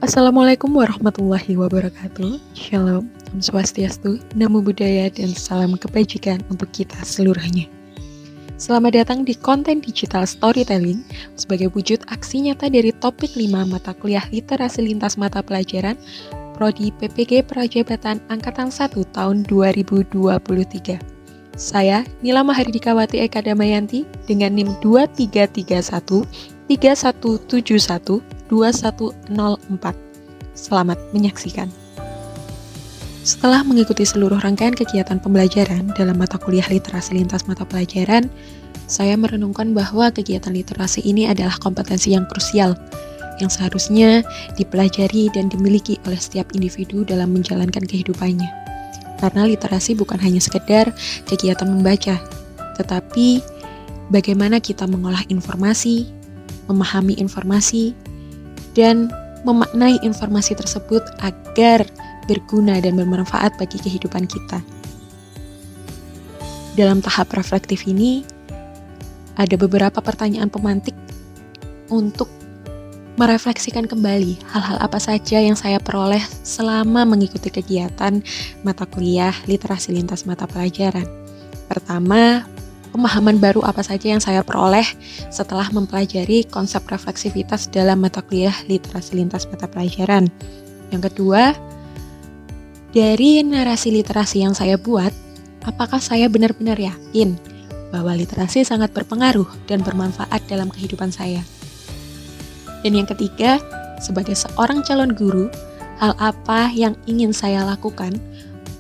Assalamualaikum warahmatullahi wabarakatuh. Shalom, Om Swastiastu, Namo Buddhaya, dan salam kebajikan untuk kita seluruhnya. Selamat datang di konten digital storytelling sebagai wujud aksi nyata dari topik 5 mata kuliah literasi lintas mata pelajaran Prodi PPG Prajabatan Angkatan 1 tahun 2023. Saya Nila Mahardikawati Eka Damayanti dengan NIM 2331 3171 2104. Selamat menyaksikan. Setelah mengikuti seluruh rangkaian kegiatan pembelajaran dalam mata kuliah literasi lintas mata pelajaran, saya merenungkan bahwa kegiatan literasi ini adalah kompetensi yang krusial yang seharusnya dipelajari dan dimiliki oleh setiap individu dalam menjalankan kehidupannya. Karena literasi bukan hanya sekedar kegiatan membaca, tetapi bagaimana kita mengolah informasi, memahami informasi, dan memaknai informasi tersebut agar berguna dan bermanfaat bagi kehidupan kita. Dalam tahap reflektif ini, ada beberapa pertanyaan pemantik untuk merefleksikan kembali hal-hal apa saja yang saya peroleh selama mengikuti kegiatan mata kuliah literasi lintas mata pelajaran. Pertama, pemahaman baru apa saja yang saya peroleh setelah mempelajari konsep refleksivitas dalam mata kuliah literasi lintas mata pelajaran. Yang kedua, dari narasi literasi yang saya buat, apakah saya benar-benar yakin bahwa literasi sangat berpengaruh dan bermanfaat dalam kehidupan saya? Dan yang ketiga, sebagai seorang calon guru, hal apa yang ingin saya lakukan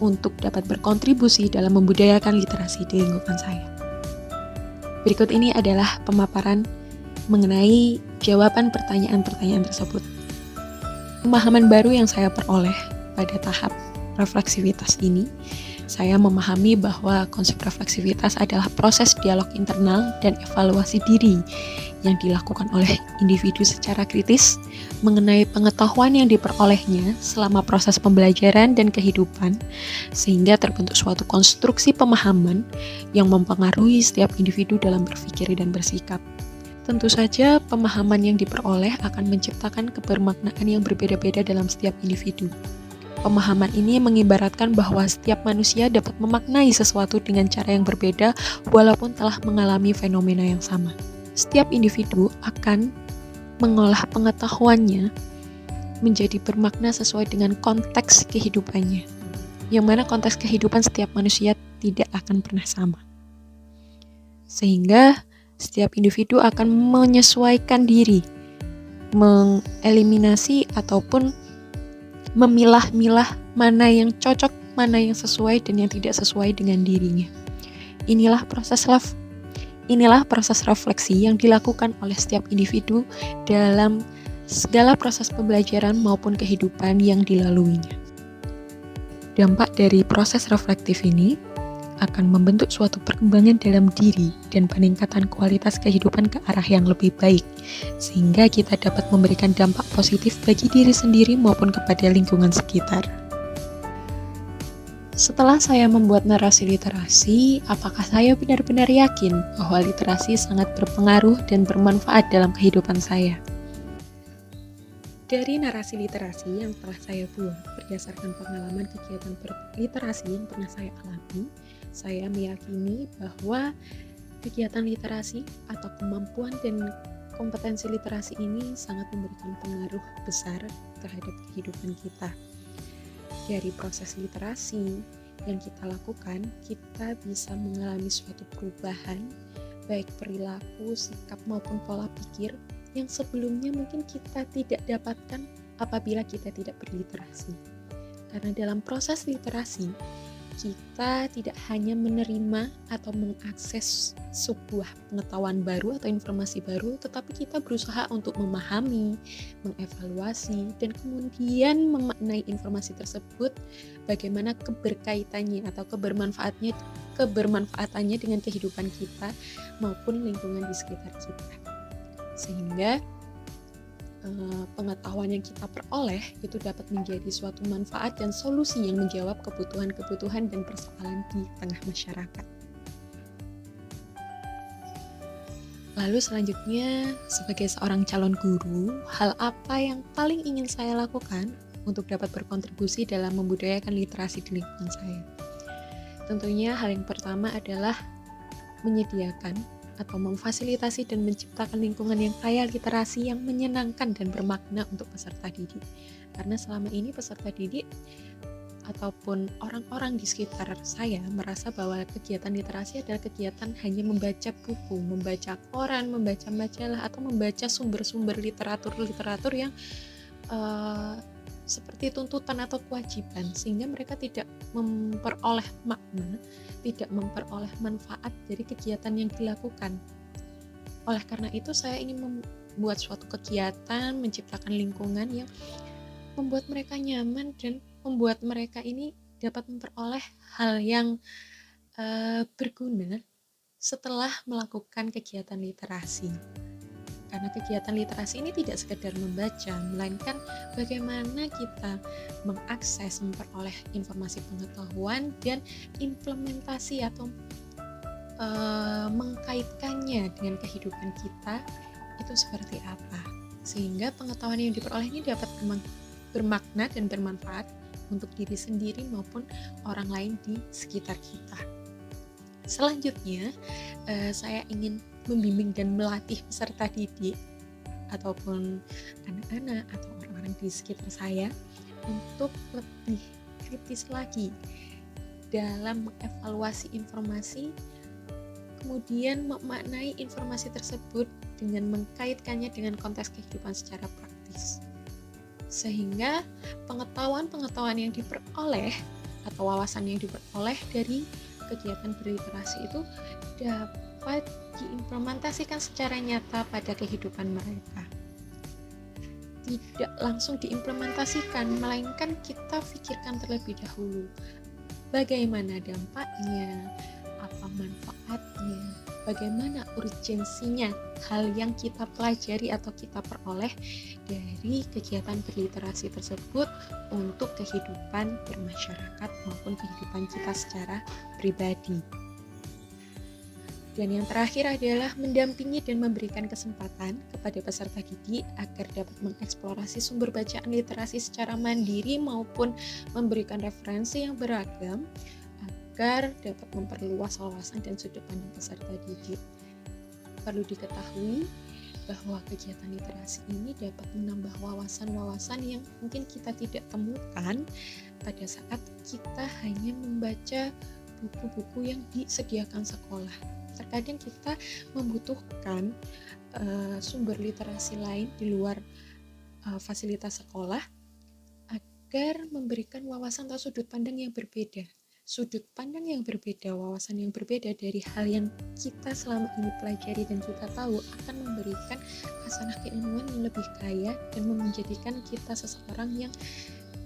untuk dapat berkontribusi dalam membudayakan literasi di lingkungan saya? Berikut ini adalah pemaparan mengenai jawaban pertanyaan-pertanyaan tersebut. Pemahaman baru yang saya peroleh pada tahap refleksivitas ini, saya memahami bahwa konsep refleksivitas adalah proses dialog internal dan evaluasi diri yang dilakukan oleh individu secara kritis mengenai pengetahuan yang diperolehnya selama proses pembelajaran dan kehidupan, sehingga terbentuk suatu konstruksi pemahaman yang mempengaruhi setiap individu dalam berpikir dan bersikap. Tentu saja, pemahaman yang diperoleh akan menciptakan kebermaknaan yang berbeda-beda dalam setiap individu. Pemahaman ini mengibaratkan bahwa setiap manusia dapat memaknai sesuatu dengan cara yang berbeda walaupun telah mengalami fenomena yang sama. Setiap individu akan mengolah pengetahuannya menjadi bermakna sesuai dengan konteks kehidupannya, yang mana konteks kehidupan setiap manusia tidak akan pernah sama. Sehingga setiap individu akan menyesuaikan diri, mengeliminasi ataupun memilah-milah mana yang cocok, mana yang sesuai dan yang tidak sesuai dengan dirinya. Inilah proses refleksi yang dilakukan oleh setiap individu dalam segala proses pembelajaran maupun kehidupan yang dilaluinya. Dampak dari proses reflektif ini akan membentuk suatu perkembangan dalam diri dan peningkatan kualitas kehidupan ke arah yang lebih baik, sehingga kita dapat memberikan dampak positif bagi diri sendiri maupun kepada lingkungan sekitar. Setelah saya membuat narasi literasi, apakah saya benar-benar yakin bahwa literasi sangat berpengaruh dan bermanfaat dalam kehidupan saya? Dari narasi literasi yang telah saya buat berdasarkan pengalaman kegiatan literasi yang pernah saya alami, saya meyakini bahwa kegiatan literasi atau kemampuan dan kompetensi literasi ini sangat memberikan pengaruh besar terhadap kehidupan kita. Dari proses literasi yang kita lakukan, kita bisa mengalami suatu perubahan, baik perilaku, sikap maupun pola pikir yang sebelumnya mungkin kita tidak dapatkan apabila kita tidak berliterasi. Karena dalam proses literasi, kita tidak hanya menerima atau mengakses sebuah pengetahuan baru atau informasi baru, tetapi kita berusaha untuk memahami, mengevaluasi, dan kemudian memaknai informasi tersebut, bagaimana keberkaitannya atau kebermanfaatannya dengan kehidupan kita maupun lingkungan di sekitar kita. Sehingga pengetahuan yang kita peroleh itu dapat menjadi suatu manfaat dan solusi yang menjawab kebutuhan-kebutuhan dan persoalan di tengah masyarakat. Lalu selanjutnya, sebagai seorang calon guru, hal apa yang paling ingin saya lakukan untuk dapat berkontribusi dalam membudayakan literasi di lingkungan saya? Tentunya hal yang pertama adalah menyediakan atau memfasilitasi dan menciptakan lingkungan yang kaya literasi yang menyenangkan dan bermakna untuk peserta didik. Karena selama ini peserta didik ataupun orang-orang di sekitar saya merasa bahwa kegiatan literasi adalah kegiatan hanya membaca buku, membaca koran, membaca majalah, atau membaca sumber-sumber literatur yang seperti tuntutan atau kewajiban, sehingga mereka tidak memperoleh makna, tidak memperoleh manfaat dari kegiatan yang dilakukan. Oleh karena itu, saya ingin membuat suatu kegiatan, menciptakan lingkungan yang membuat mereka nyaman dan membuat mereka ini dapat memperoleh hal yang berguna setelah melakukan kegiatan literasi. Karena kegiatan literasi ini tidak sekedar membaca, melainkan bagaimana kita mengakses, memperoleh informasi pengetahuan dan implementasi atau mengkaitkannya dengan kehidupan kita itu seperti apa. Sehingga pengetahuan yang diperoleh ini dapat bermakna dan bermanfaat untuk diri sendiri maupun orang lain di sekitar kita. Selanjutnya, saya ingin membimbing dan melatih peserta didik ataupun anak-anak atau orang-orang di sekitar saya untuk lebih kritis lagi dalam mengevaluasi informasi, kemudian memaknai informasi tersebut dengan mengkaitkannya dengan konteks kehidupan secara praktis. Sehingga pengetahuan-pengetahuan yang diperoleh atau wawasan yang diperoleh dari kegiatan berliterasi itu dapat diimplementasikan secara nyata pada kehidupan mereka. Tidak langsung diimplementasikan, melainkan kita pikirkan terlebih dahulu bagaimana dampaknya, apa manfaatnya, bagaimana urgensinya hal yang kita pelajari atau kita peroleh dari kegiatan berliterasi tersebut untuk kehidupan bermasyarakat maupun kehidupan kita secara pribadi. Dan yang terakhir adalah mendampingi dan memberikan kesempatan kepada peserta didik agar dapat mengeksplorasi sumber bacaan literasi secara mandiri maupun memberikan referensi yang beragam agar dapat memperluas wawasan dan sudut pandang peserta didik. Perlu diketahui bahwa kegiatan literasi ini dapat menambah wawasan-wawasan yang mungkin kita tidak temukan pada saat kita hanya membaca buku-buku yang disediakan sekolah. Terkadang kita membutuhkan sumber literasi lain di luar fasilitas sekolah agar memberikan wawasan atau sudut pandang yang berbeda. Sudut pandang yang berbeda, wawasan yang berbeda dari hal yang kita selama ini pelajari dan kita tahu akan memberikan khasanah keilmuan yang lebih kaya dan menjadikan kita seseorang yang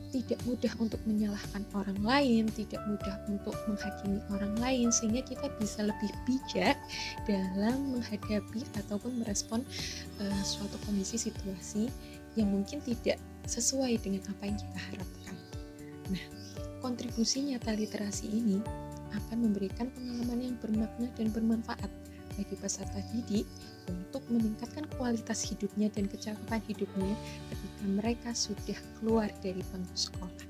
tidak mudah untuk menyalahkan orang lain, tidak mudah untuk menghakimi orang lain, sehingga kita bisa lebih bijak dalam menghadapi ataupun merespon suatu kondisi situasi yang mungkin tidak sesuai dengan apa yang kita harapkan. Nah, kontribusi nyata literasi ini akan memberikan pengalaman yang bermakna dan bermanfaat bagi peserta didik untuk meningkatkan kualitas hidupnya dan kecakapan hidupnya ketika mereka sudah keluar dari bangku sekolah.